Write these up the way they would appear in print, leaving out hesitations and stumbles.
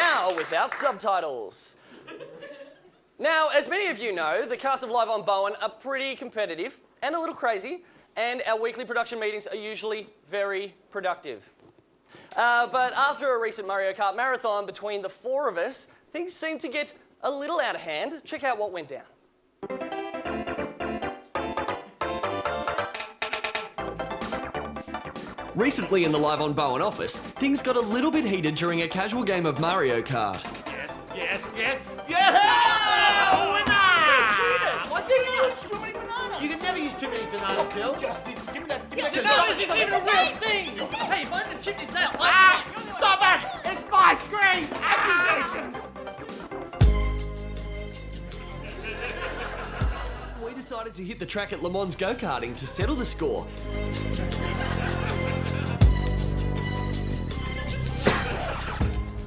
now without subtitles. Now, as many of you know, the cast of Live on Bowen are pretty competitive and a little crazy, and our weekly production meetings are usually very productive. But after a recent Mario Kart marathon between the four of us, things seemed to get a little out of hand. Check out what went down. Recently in the Live on Bowen office, things got a little bit heated during a casual game of Mario Kart. Yes! Yeah! Winner! I didn't use too many bananas. You can never use too many bananas, Bill. Justin, give me that. No, this isn't even a real thing! Hey, if I didn't chip this out, Stop it! It's my screen! Accusation! We decided to hit the track at Le Mans go-karting to settle the score.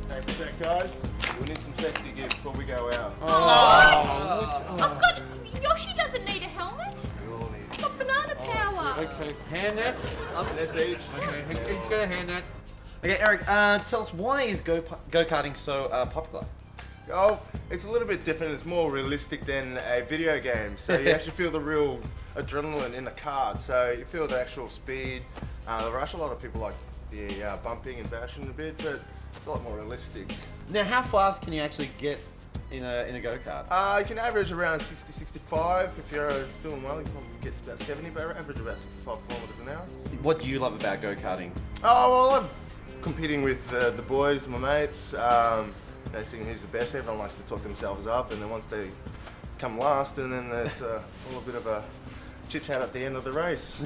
Hey, check, guys. We need some safety gear before we go out. I've got... Yoshi doesn't need a helmet. We all need I've got banana power. Okay, hand that. That's each. Okay, he's gonna hand that. Okay, Eric, tell us, why is go-karting so popular? Oh, it's a little bit different. It's more realistic than a video game. So you actually feel the real adrenaline in the kart. So you feel the actual speed, the rush. A lot of people like the bumping and bashing a bit, but it's a lot more realistic. Now, how fast can you actually get in a go-kart? You can average around 60, 65. If you're doing well, you can probably get about 70, but average about 65 kilometers an hour. What do you love about go-karting? Oh, well, I'm competing with the boys, my mates. They seeing who's the best. Everyone likes to talk themselves up, and then once they come last, and then it's a little bit of a chit chat at the end of the race.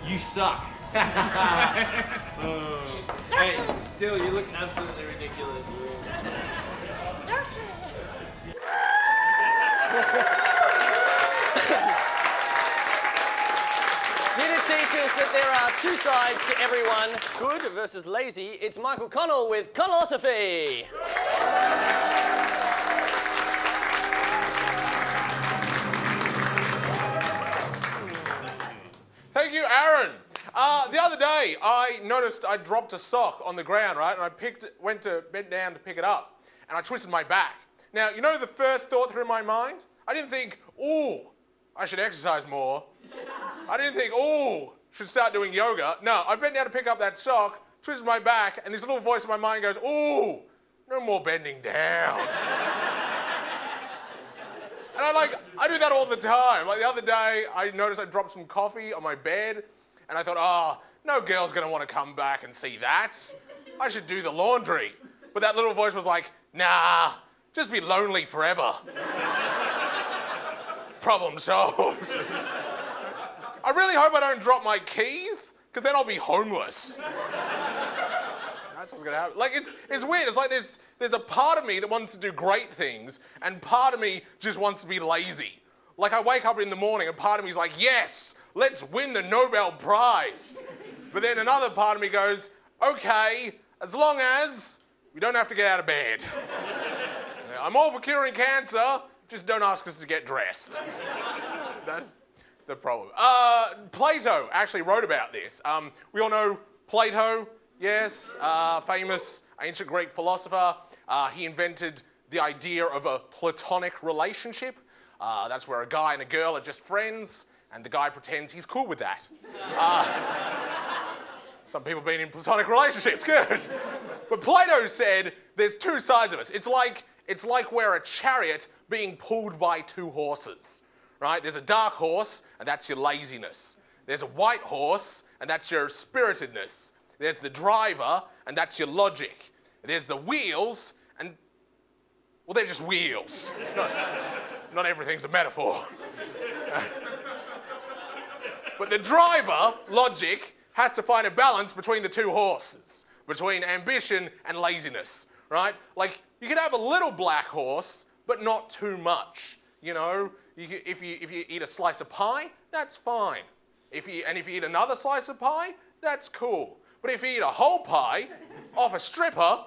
You suck. Hey, Dill, you look absolutely ridiculous. Here to teach us that there are two sides to everyone, good versus lazy, it's Michael Connell with Connellosophy. Thank you, Aaron. The other day, I noticed I dropped a sock on the ground, right? And I bent down to pick it up, and I twisted my back. Now, you know the first thought through my mind? I didn't think, ooh, I should exercise more. I didn't think, ooh, should start doing yoga. No, I bent down to pick up that sock, twisted my back, and this little voice in my mind goes, ooh, no more bending down. And I do that all the time. Like the other day, I noticed I dropped some coffee on my bed, and I thought, oh, no girl's gonna wanna come back and see that. I should do the laundry. But that little voice was like, nah, just be lonely forever. Problem solved. I really hope I don't drop my keys, because then I'll be homeless. That's what's gonna happen. Like, it's weird. It's like there's a part of me that wants to do great things, and part of me just wants to be lazy. Like, I wake up in the morning, and part of me is like, yes, let's win the Nobel Prize. But then another part of me goes, okay, as long as we don't have to get out of bed. I'm all for curing cancer, just don't ask us to get dressed. That's the problem. Plato actually wrote about this. We all know Plato, yes, famous ancient Greek philosopher. He invented the idea of a platonic relationship. That's where a guy and a girl are just friends, and the guy pretends he's cool with that. Some people have been in platonic relationships, good. But Plato said there's two sides of us. It's like we're a chariot being pulled by two horses, right? There's a dark horse, and that's your laziness. There's a white horse, and that's your spiritedness. There's the driver, and that's your logic. There's the wheels, and, well, they're just wheels. Not everything's a metaphor. But the driver, logic, has to find a balance between the two horses, between ambition and laziness, right? Like, you can have a little black horse, but not too much. You know, if you eat a slice of pie, that's fine. If you eat another slice of pie, that's cool. But if you eat a whole pie off a stripper,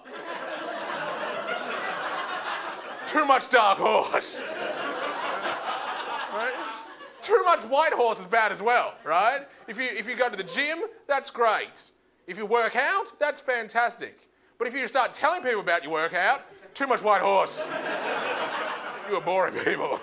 too much dark horse. Right? Too much white horse is bad as well, right? If you go to the gym, that's great. If you work out, that's fantastic. But if you start telling people about your workout, too much white horse. You are boring people,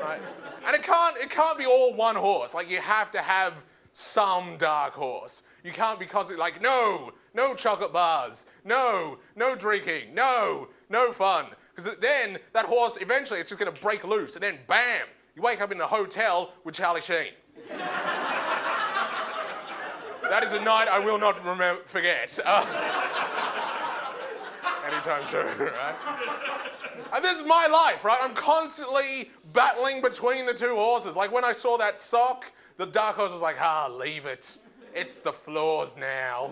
right? And it can't be all one horse. Like, you have to have some dark horse. You can't be constantly like, no chocolate bars, no drinking, no fun. Because then that horse, eventually, it's just going to break loose, and then bam, you wake up in a hotel with Charlie Sheen. That is a night I will not forget. Anytime soon, right? And this is my life, right? I'm constantly battling between the two horses. Like, when I saw that sock, the dark horse was like, leave it. It's the floors now.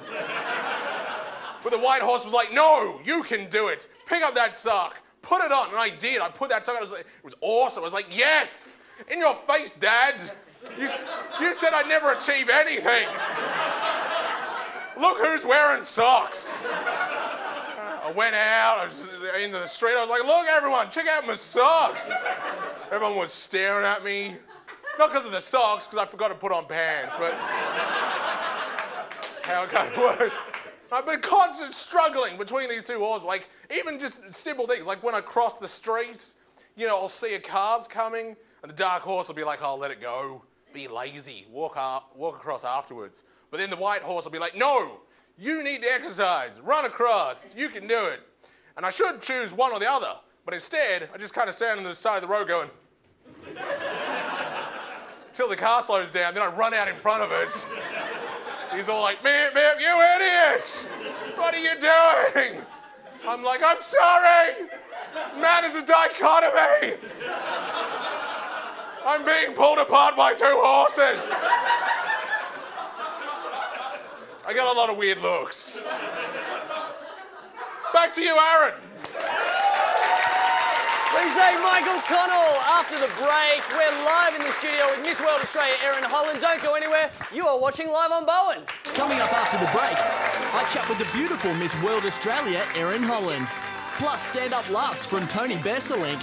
But the white horse was like, no, you can do it. Pick up that sock. Put it on. And I did. I put that sock on. It was awesome. I was like, yes! In your face, Dad. You said I'd never achieve anything. Look who's wearing socks. I went out, I was into the street, I was like, look everyone, check out my socks. Everyone was staring at me. Not because of the socks, because I forgot to put on pants, but how it kind of works. I've been constant struggling between these two horses, like even just simple things, like when I cross the street, you know, I'll see a car's coming, and the dark horse will be like, let it go, be lazy, walk across afterwards. But then the white horse will be like, no, you need the exercise, run across, you can do it. And I should choose one or the other, but instead, I just kind of stand on the side of the road going, till the car slows down, then I run out in front of it. He's all like, meep, meep, you idiot! What are you doing? I'm like, I'm sorry! Man is a dichotomy! I'm being pulled apart by two horses! I got a lot of weird looks. Back to you, Aaron. Please thank Michael Connell. After the break, we're live in the studio with Miss World Australia, Erin Holland. Don't go anywhere. You are watching Live on Bowen. Coming up after the break, I chat with the beautiful Miss World Australia, Erin Holland. Plus stand-up laughs from Tony Besselink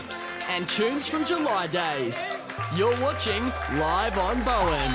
and tunes from July days. You're watching Live on Bowen.